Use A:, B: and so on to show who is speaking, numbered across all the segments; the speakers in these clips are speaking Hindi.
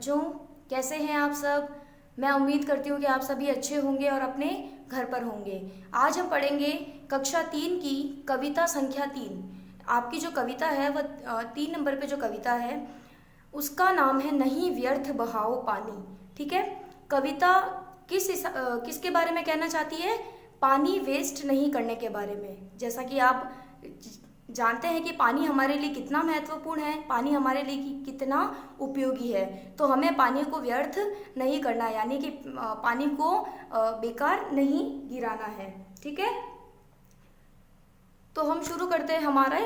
A: बच्चों, कैसे हैं आप सब। मैं उम्मीद करती हूँ कि आप सभी अच्छे होंगे और अपने घर पर होंगे। आज हम पढ़ेंगे कक्षा 3 की कविता संख्या 3। आपकी जो कविता है वह 3 नंबर पे जो कविता है उसका नाम है नहीं व्यर्थ बहाओ पानी। ठीक है। कविता किसके बारे में कहना चाहती है? पानी वेस्ट नहीं करने के बारे में। जैसा कि आप जानते हैं कि पानी हमारे लिए कितना महत्वपूर्ण है, पानी हमारे लिए कितना उपयोगी है, तो हमें पानी को व्यर्थ नहीं करना है, यानी कि पानी को बेकार नहीं गिराना है। ठीक है। तो हम शुरू करते हैं हमारे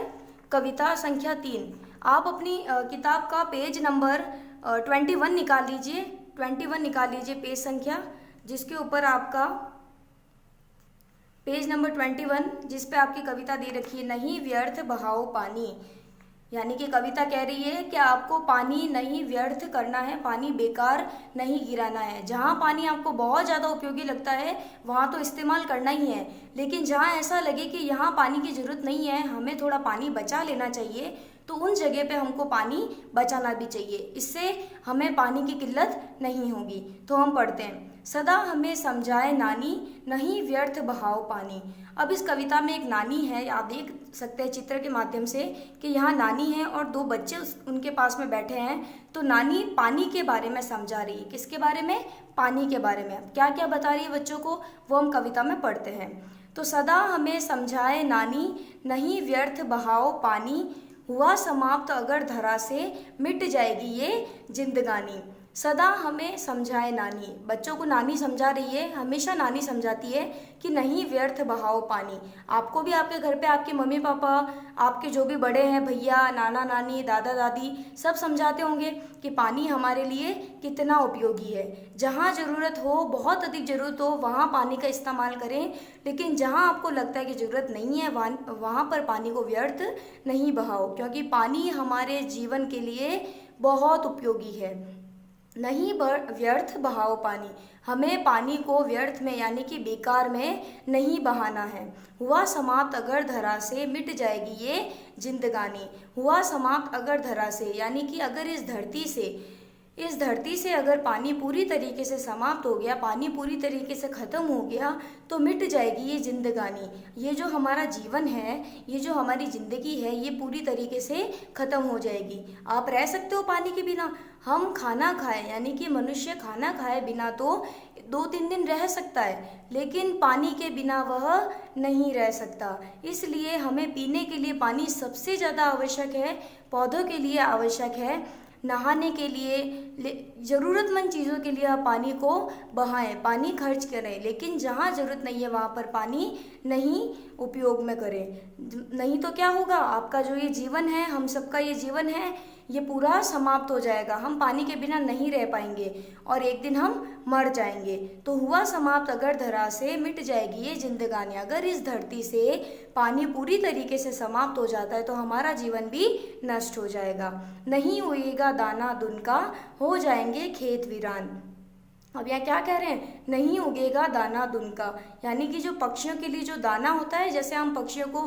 A: कविता संख्या 3। आप अपनी किताब का पेज नंबर 21 निकाल लीजिए। 21 निकाल लीजिए पेज संख्या, जिसके ऊपर आपका पेज नंबर 21, जिस पे आपकी कविता दे रखी है नहीं व्यर्थ बहाओ पानी। यानी कि कविता कह रही है कि आपको पानी नहीं व्यर्थ करना है, पानी बेकार नहीं गिराना है। जहाँ पानी आपको बहुत ज़्यादा उपयोगी लगता है वहाँ तो इस्तेमाल करना ही है, लेकिन जहाँ ऐसा लगे कि यहाँ पानी की ज़रूरत नहीं है, हमें थोड़ा पानी बचा लेना चाहिए, तो उन जगह पे हमको पानी बचाना भी चाहिए। इससे हमें पानी की किल्लत नहीं होगी। तो हम पढ़ते हैं, सदा हमें समझाए नानी नहीं व्यर्थ बहाओ पानी। अब इस कविता में एक नानी है, आप देख सकते हैं चित्र के माध्यम से कि यहाँ नानी है और दो बच्चे उनके पास में बैठे हैं। तो नानी पानी के बारे में समझा रही है। किसके बारे में? पानी के बारे में। क्या क्या बता रही है बच्चों को, वो हम कविता में पढ़ते हैं। तो सदा हमें समझाए नानी नहीं व्यर्थ बहाओ पानी, हुआ समाप्त अगर धरा से मिट जाएगी ये जिंदगानी। सदा हमें समझाए नानी, बच्चों को नानी समझा रही है, हमेशा नानी समझाती है कि नहीं व्यर्थ बहाओ पानी। आपको भी आपके घर पे आपके मम्मी पापा, आपके जो भी बड़े हैं, भैया, नाना नानी, दादा दादी, सब समझाते होंगे कि पानी हमारे लिए कितना उपयोगी है। जहाँ ज़रूरत हो, बहुत अधिक ज़रूरत हो, वहाँ पानी का इस्तेमाल करें, लेकिन जहाँ आपको लगता है कि ज़रूरत नहीं है वहाँ पर पानी को व्यर्थ नहीं बहाओ, क्योंकि पानी हमारे जीवन के लिए बहुत उपयोगी है। नहीं व्यर्थ बहाओ पानी, हमें पानी को व्यर्थ में यानी कि बेकार में नहीं बहाना है। हुआ समाप्त अगर धरा से मिट जाएगी ये जिंदगानी। हुआ समाप्त अगर धरा से, यानी कि अगर इस धरती से अगर पानी पूरी तरीके से समाप्त हो गया, पानी पूरी तरीके से ख़त्म हो गया, तो मिट जाएगी ये जिंदगानी। ये जो हमारा जीवन है, ये जो हमारी ज़िंदगी है, ये पूरी तरीके से ख़त्म हो जाएगी। आप रह सकते हो पानी के बिना। हम खाना खाएं, यानी कि मनुष्य खाना खाए बिना तो 2-3 दिन रह सकता है, लेकिन पानी के बिना वह नहीं रह सकता। इसलिए हमें पीने के लिए पानी सबसे ज़्यादा आवश्यक है, पौधों के लिए आवश्यक है, नहाने के लिए, ज़रूरतमंद चीज़ों के लिए आप पानी को बहाएं, पानी खर्च करें, लेकिन जहाँ ज़रूरत नहीं है वहाँ पर पानी नहीं उपयोग में करें। नहीं तो क्या होगा, आपका जो ये जीवन है, हम सबका ये जीवन है, ये पूरा समाप्त हो जाएगा। हम पानी के बिना नहीं रह पाएंगे और एक दिन हम मर जाएंगे। तो हुआ समाप्त अगर धरा से मिट जाएगी ये जिंदगानी। अगर इस धरती से पानी पूरी तरीके से समाप्त हो जाता है तो हमारा जीवन भी नष्ट हो जाएगा। नहीं उगेगा दाना दुनका, हो जाएंगे खेत वीरान। अब यहाँ क्या कह रहे हैं? नहीं उगेगा दाना दुनका, यानी कि जो पक्षियों के लिए जो दाना होता है, जैसे हम पक्षियों को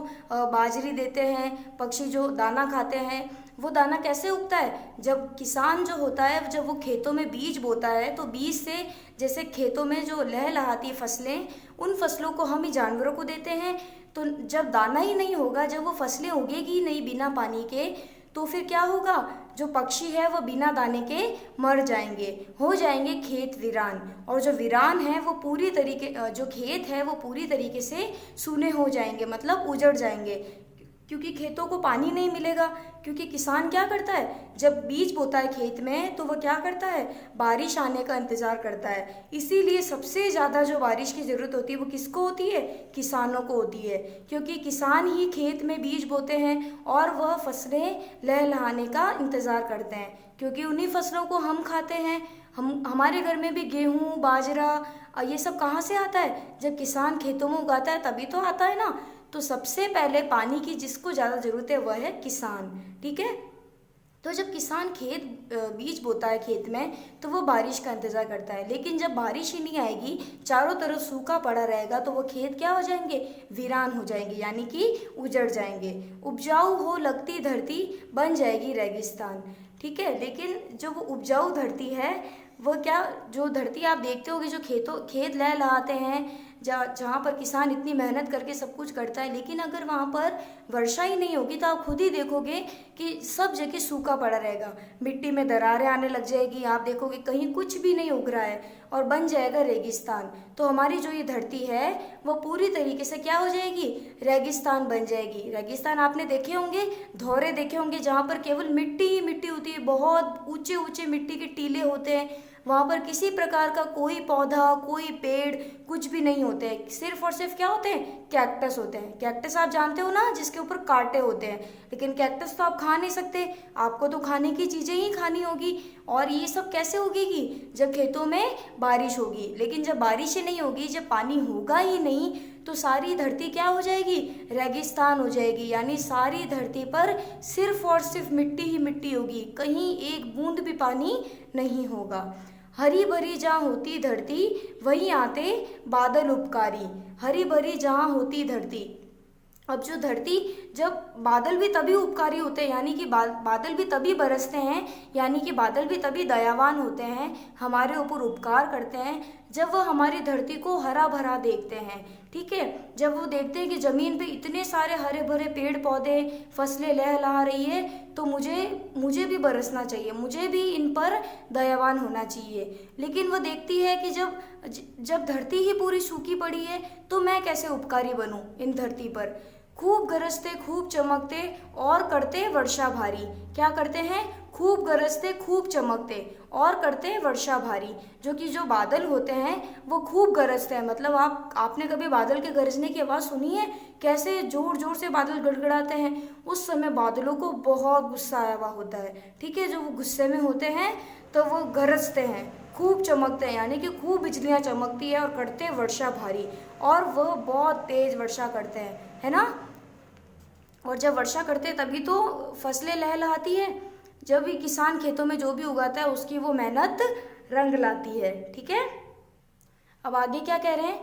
A: बाजरी देते हैं, पक्षी जो दाना खाते हैं, वो दाना कैसे उगता है? जब किसान जो होता है, जब वो खेतों में बीज बोता है, तो बीज से जैसे खेतों में जो लहलहाती फसलें, उन फसलों को हम ही जानवरों को देते हैं। तो जब दाना ही नहीं होगा, जब वो फसलें उगेगी ही नहीं बिना पानी के, तो फिर क्या होगा? जो पक्षी है वो बिना दाने के मर जाएंगे, हो जाएंगे खेत वीरान। और जो वीरान है वो पूरी तरीके, जो खेत है वो पूरी तरीके से सूने हो जाएंगे, मतलब उजड़ जाएंगे, क्योंकि खेतों को पानी नहीं मिलेगा। क्योंकि किसान क्या करता है, जब बीज बोता है खेत में, तो वह क्या करता है? बारिश आने का इंतज़ार करता है। इसीलिए सबसे ज़्यादा जो बारिश की ज़रूरत होती है वो किसको होती है? किसानों को होती है, क्योंकि किसान ही खेत में बीज बोते हैं और वह फसलें लहलहाने का इंतज़ार करते हैं, क्योंकि उन्हीं फसलों को हम खाते हैं। हमारे घर में भी गेहूँ, बाजरा, ये सब कहाँ से आता है? जब किसान खेतों में उगाता है तभी तो आता है ना। तो सबसे पहले पानी की जिसको ज़्यादा ज़रूरत है वह है किसान। ठीक है। तो जब किसान बीज बोता है खेत में, तो वो बारिश का इंतज़ार करता है, लेकिन जब बारिश ही नहीं आएगी, चारों तरफ सूखा पड़ा रहेगा, तो वो खेत क्या हो जाएंगे? वीरान हो जाएंगे, यानी कि उजड़ जाएंगे। उपजाऊ हो लगती धरती, बन जाएगी रेगिस्तान। ठीक है। लेकिन जो वो उपजाऊ धरती है, वो क्या, जो धरती आप देखते होगे, जो खेत लहलहाते हैं, जहाँ पर किसान इतनी मेहनत करके सब कुछ करता है, लेकिन अगर वहाँ पर वर्षा ही नहीं होगी तो आप खुद ही देखोगे कि सब जगह सूखा पड़ा रहेगा, मिट्टी में दरारें आने लग जाएगी, आप देखोगे कहीं कुछ भी नहीं उग रहा है और बन जाएगा रेगिस्तान। तो हमारी जो ये धरती है वो पूरी तरीके से क्या हो जाएगी, रेगिस्तान बन जाएगी। रेगिस्तान आपने देखे होंगे, धौरे देखे होंगे, जहाँ पर केवल मिट्टी ही मिट्टी होती है, बहुत ऊंचे ऊंचे मिट्टी के टीले होते हैं, वहाँ पर किसी प्रकार का कोई पौधा, कोई पेड़, कुछ भी नहीं होते हैं, सिर्फ और सिर्फ क्या होते हैं, कैक्टस होते हैं। कैक्टस आप जानते हो ना, जिसके ऊपर कांटे होते हैं, लेकिन कैक्टस तो आप खा नहीं सकते, आपको तो खाने की चीज़ें ही खानी होगी। और ये सब कैसे होगी, जब खेतों में बारिश होगी। लेकिन जब बारिश ही नहीं होगी, जब पानी होगा ही नहीं, तो सारी धरती क्या हो जाएगी, रेगिस्तान हो जाएगी। यानी सारी धरती पर सिर्फ और सिर्फ मिट्टी ही मिट्टी होगी, कहीं एक बूंद भी पानी नहीं होगा। हरी भरी जहाँ होती धरती, वहीं आते बादल उपकारी। हरी भरी जहाँ होती धरती, अब जो धरती, जब बादल भी तभी उपकारी होते हैं, यानी कि बादल भी तभी बरसते हैं, यानी कि बादल भी तभी दयावान होते हैं, हमारे ऊपर उपकार करते हैं, जब वो हमारी धरती को हरा भरा देखते हैं। ठीक है, जब वो देखते हैं कि ज़मीन पे इतने सारे हरे भरे पेड़ पौधे, फसलें लहलहा रही है, तो मुझे भी बरसना चाहिए, मुझे भी इन पर दयावान होना चाहिए। लेकिन वो देखती है कि जब धरती ही पूरी सूखी पड़ी है, तो मैं कैसे उपकारी बनूं इन धरती पर। खूब गरजते, खूब चमकते और करते वर्षा भारी। क्या करते हैं, खूब गरजते, खूब चमकते और करते वर्षा भारी। जो बादल होते हैं वो खूब गरजते हैं, मतलब आपने कभी बादल के गरजने की आवाज़ सुनी है, कैसे जोर जोर से बादल गड़गड़ाते हैं। उस समय बादलों को बहुत गुस्सा आया हुआ होता है। ठीक है, जो वो गुस्से में होते हैं तो वो गरजते हैं, खूब चमकते हैं, यानी कि खूब बिजलियाँ चमकती है और करते वर्षा भारी, और वह बहुत तेज वर्षा करते हैं, है ना। और जब वर्षा करते हैं तभी तो फसलें लहलहाती है, जब भी किसान खेतों में जो भी उगाता है उसकी वो मेहनत रंग लाती है। ठीक है, अब आगे क्या कह रहे हैं,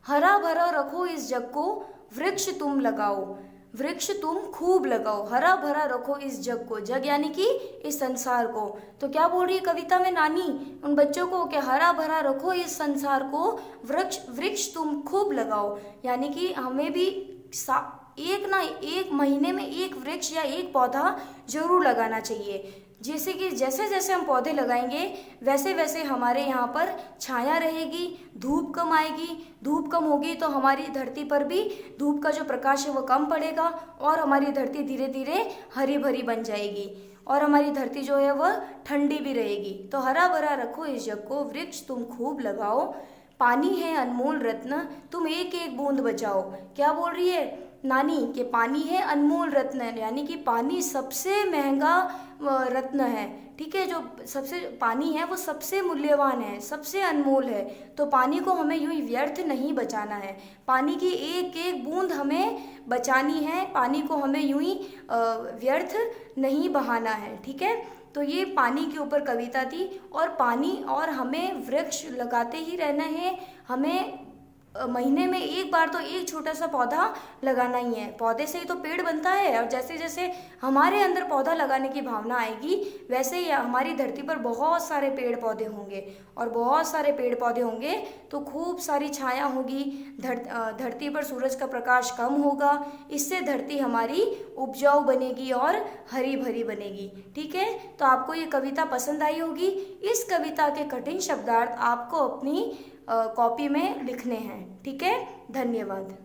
A: हरा भरा रखो इस जग को, वृक्ष तुम लगाओ, वृक्ष तुम खूब लगाओ, हरा भरा रखो इस जग को, जग यानी कि इस संसार को। तो क्या बोल रही है कविता में नानी उन बच्चों को, कि हरा भरा रखो इस संसार को, वृक्ष तुम खूब लगाओ, यानी कि हमें भी एक महीने में एक वृक्ष या एक पौधा जरूर लगाना चाहिए। जैसे जैसे हम पौधे लगाएंगे, वैसे वैसे हमारे यहाँ पर छाया रहेगी, धूप कम आएगी, धूप कम होगी तो हमारी धरती पर भी धूप का जो प्रकाश है वो कम पड़ेगा, और हमारी धरती धीरे धीरे हरी भरी बन जाएगी, और हमारी धरती जो है वह ठंडी भी रहेगी। तो हरा भरा रखो इस जग को, वृक्ष तुम खूब लगाओ, पानी है अनमोल रत्न, तुम एक एक बूंद बचाओ। क्या बोल रही है नानी, कि पानी है अनमोल रत्न, यानी कि पानी सबसे महंगा रत्न है। ठीक है, जो सबसे पानी है वो सबसे मूल्यवान है, सबसे अनमोल है। तो पानी को हमें यूं ही व्यर्थ नहीं बचाना है, पानी की एक एक बूंद हमें बचानी है, पानी को हमें यूं ही व्यर्थ नहीं बहाना है। ठीक है, तो ये पानी के ऊपर कविता थी, और पानी, और हमें वृक्ष लगाते ही रहना है, हमें महीने में एक बार तो एक छोटा सा पौधा लगाना ही है। पौधे से ही तो पेड़ बनता है, और जैसे जैसे हमारे अंदर पौधा लगाने की भावना आएगी, वैसे ही हमारी धरती पर बहुत सारे पेड़ पौधे होंगे, और बहुत सारे पेड़ पौधे होंगे तो खूब सारी छाया होगी, धरती पर सूरज का प्रकाश कम होगा, इससे धरती हमारी उपजाऊ बनेगी और हरी भरी बनेगी। ठीक है, तो आपको ये कविता पसंद आई होगी। इस कविता के कठिन शब्दार्थ आपको अपनी कॉपी में लिखने हैं। ठीक है, धन्यवाद।